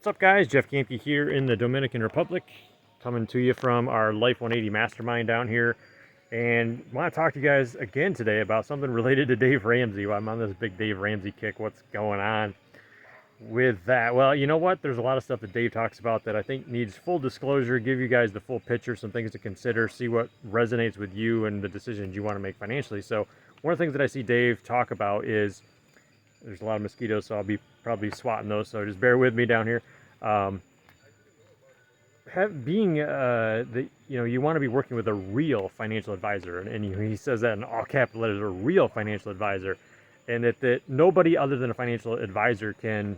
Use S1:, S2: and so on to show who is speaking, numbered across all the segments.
S1: What's up, guys? Jeff Kamke here in the Dominican Republic, coming to you from our Life 180 Mastermind down here. And I want to talk to you guys again today about something related to Dave Ramsey. Well, I'm on this big Dave Ramsey kick. What's going on with that? Well, you know what? There's a lot of stuff that Dave talks about that I think needs full disclosure, give you guys the full picture, some things to consider, see what resonates with you and the decisions you want to make financially. So one of the things that I see Dave talk about is, there's a lot of mosquitoes, so I'll be probably swatting those, so just bear with me down here. You want to be working with a real financial advisor, and he says that in all capital letters, a real financial advisor, and that nobody other than a financial advisor can,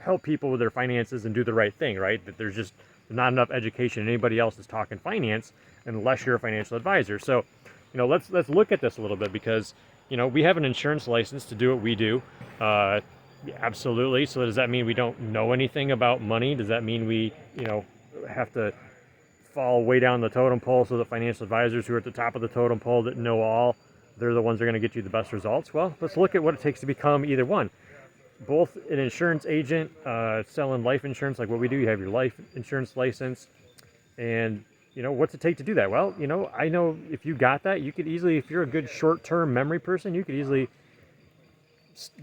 S1: help people with their finances and do the right thing, right? That there's just not enough education. Anybody else is talking finance unless you're a financial advisor. So, let's look at this a little bit because, we have an insurance license to do what we do. Absolutely. So does that mean we don't know anything about money? Does that mean we, have to fall way down the totem pole so the financial advisors who are at the top of the totem pole that know all, they're the ones that are going to get you the best results? Well, let's look at what it takes to become either one. Both an insurance agent selling life insurance, like what we do, you have your life insurance license, and what's it take to do that? Well, I know if you got that, you could easily, if you're a good short-term memory person, you could easily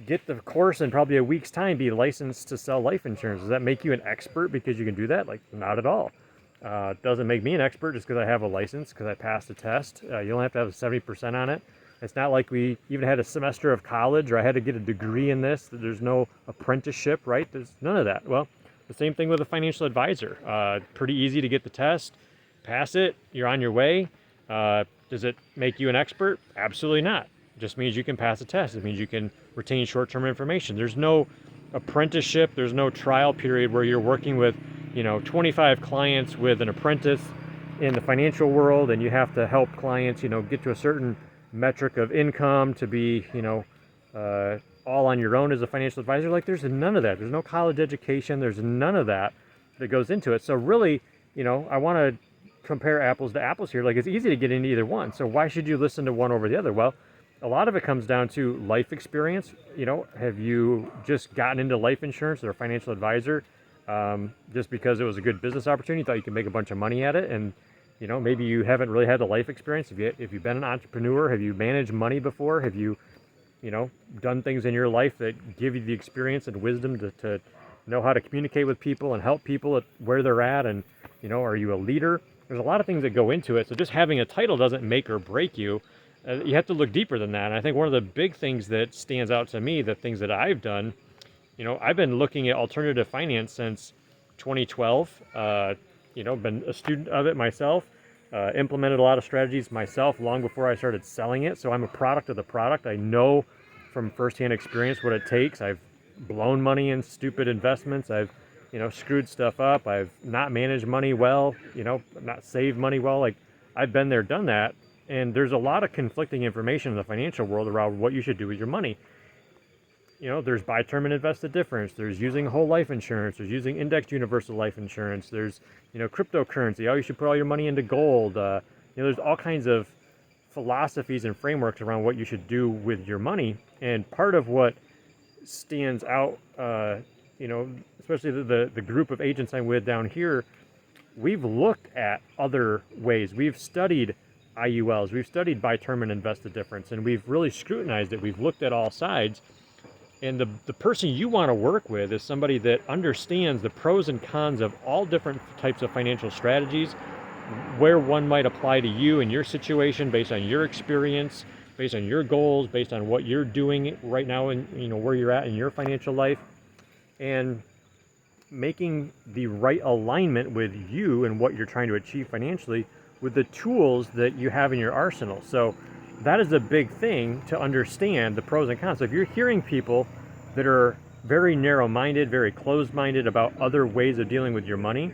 S1: get the course in probably a week's time, be licensed to sell life insurance. Does that make you an expert because you can do that? Like, not at all. Doesn't make me an expert just because I have a license, because I passed a test. You only have to have 70% on it. It's not like we even had a semester of college or I had to get a degree in this. There's no apprenticeship, right? There's none of that. Well, the same thing with a financial advisor. Pretty easy to get the test. Pass it, you're on your way. Does it make you an expert? Absolutely not. It just means you can pass a test. It means you can retain short-term information. There's no apprenticeship. There's no trial period where you're working with, 25 clients with an apprentice in the financial world, and you have to help clients, get to a certain metric of income to be, all on your own as a financial advisor. Like, there's none of that. There's no college education. There's none of that goes into it. So really, I want to compare apples to apples here. Like, it's easy to get into either one. So why should you listen to one over the other? Well, a lot of it comes down to life experience. Have you just gotten into life insurance or a financial advisor just because it was a good business opportunity, thought you could make a bunch of money at it, and maybe you haven't really had the life experience. If you've been an entrepreneur, have you managed money before? Have you done things in your life that give you the experience and wisdom to know how to communicate with people and help people at where they're at? And are you a leader? There's a lot of things that go into it. So just having a title doesn't make or break you. You have to look deeper than that. And I think one of the big things that stands out to me, the things that I've done, I've been looking at alternative finance since 2012. Been a student of it myself, implemented a lot of strategies myself long before I started selling it. So I'm a product of the product. I know from firsthand experience what it takes. I've blown money in stupid investments. I've screwed stuff up. I've not managed money well, not saved money well. Like, I've been there, done that. And there's a lot of conflicting information in the financial world around what you should do with your money. There's buy term and invest the difference. There's using whole life insurance. There's using indexed universal life insurance. There's, cryptocurrency. Oh, you should put all your money into gold. There's all kinds of philosophies and frameworks around what you should do with your money. And part of what stands out, especially the group of agents I'm with down here, we've looked at other ways. We've studied IULs, we've studied buy term and invest the difference, and we've really scrutinized it. We've looked at all sides. And the person you want to work with is somebody that understands the pros and cons of all different types of financial strategies, where one might apply to you in your situation based on your experience, based on your goals, based on what you're doing right now and where you're at in your financial life, and making the right alignment with you and what you're trying to achieve financially with the tools that you have in your arsenal. So that is a big thing to understand, the pros and cons. So if you're hearing people that are very narrow-minded, very closed-minded about other ways of dealing with your money,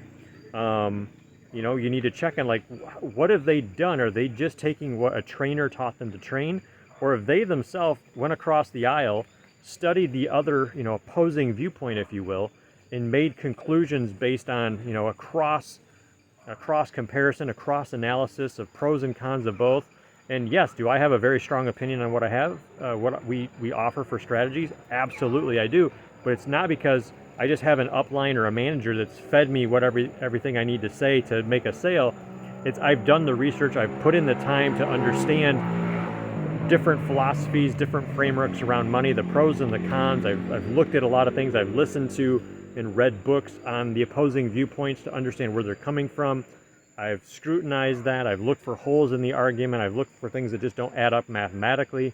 S1: you need to check on, like, what have they done? Are they just taking what a trainer taught them to train? Or have they themselves went across the aisle, studied the other, opposing viewpoint, if you will, and made conclusions based on, a cross comparison, a cross analysis of pros and cons of both, And yes, do I have a very strong opinion on what we offer for strategies? Absolutely I do. But it's not because I just have an upline or a manager that's fed me everything I need to say to make a sale. It's I've done the research, I've put in the time to understand different philosophies, different frameworks around money, the pros and the cons. I've looked at a lot of things. I've listened to and read books on the opposing viewpoints to understand where they're coming from. I've scrutinized that. I've looked for holes in the argument. I've looked for things that just don't add up mathematically.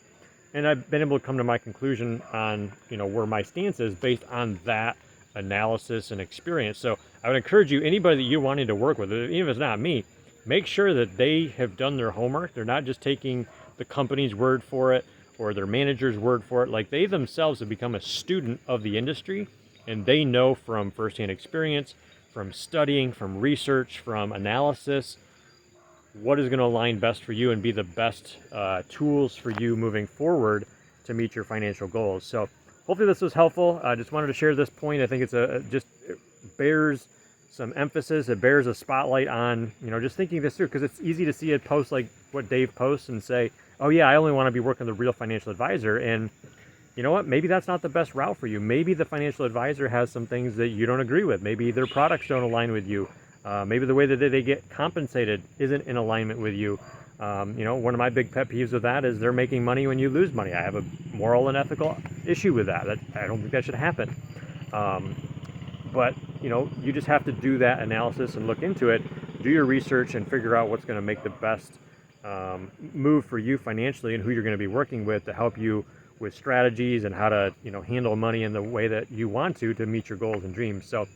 S1: And I've been able to come to my conclusion on, where my stance is based on that analysis and experience. So I would encourage you, anybody that you're wanting to work with, even if it's not me, make sure that they have done their homework. They're not just taking the company's word for it or their manager's word for it. Like, they themselves have become a student of the industry, and they know from firsthand experience, from studying, from research, from analysis, what is going to align best for you and be the best tools for you moving forward to meet your financial goals. So hopefully this was helpful. I just wanted to share this point. I think it's it bears some emphasis. It bears a spotlight on, just thinking this through, because it's easy to see a post like what Dave posts and say, oh yeah, I only want to be working with a real financial advisor. And you know what? Maybe that's not the best route for you. Maybe the financial advisor has some things that you don't agree with. Maybe their products don't align with you. Maybe the way that they get compensated isn't in alignment with you. One of my big pet peeves with that is they're making money when you lose money. I have a moral and ethical issue with that. I don't think that should happen. But you just have to do that analysis and look into it, do your research, and figure out what's going to make the best move for you financially and who you're going to be working with to help you with strategies and how to handle money in the way that you want to meet your goals and dreams. So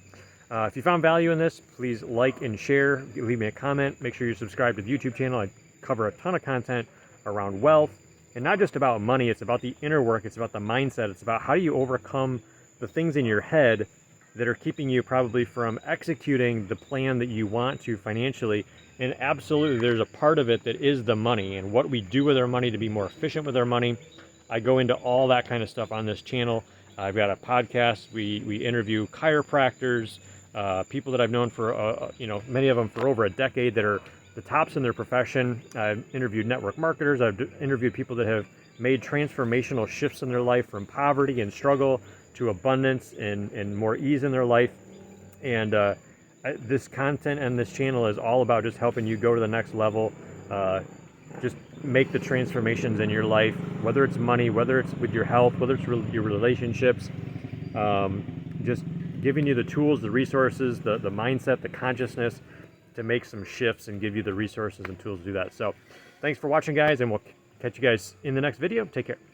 S1: if you found value in this, please like and share, leave me a comment, make sure you subscribe to the YouTube channel. I cover a ton of content around wealth, and not just about money. It's about the inner work, it's about the mindset, it's about how do you overcome the things in your head that are keeping you probably from executing the plan that you want to financially. And absolutely, there's a part of it that is the money and what we do with our money to be more efficient with our money. I go into all that kind of stuff on this channel. I've got a podcast. We interview chiropractors, people that I've known for, many of them for over a decade that are the tops in their profession. I've interviewed network marketers. I've interviewed people that have made transformational shifts in their life from poverty and struggle to abundance and more ease in their life. And this content and this channel is all about just helping you go to the next level, just make the transformations in your life, whether it's money, whether it's with your health, whether it's your relationships, just giving you the tools, the resources, the mindset, the consciousness to make some shifts and give you the resources and tools to do that. So thanks for watching, guys, and we'll catch you guys in the next video. Take care.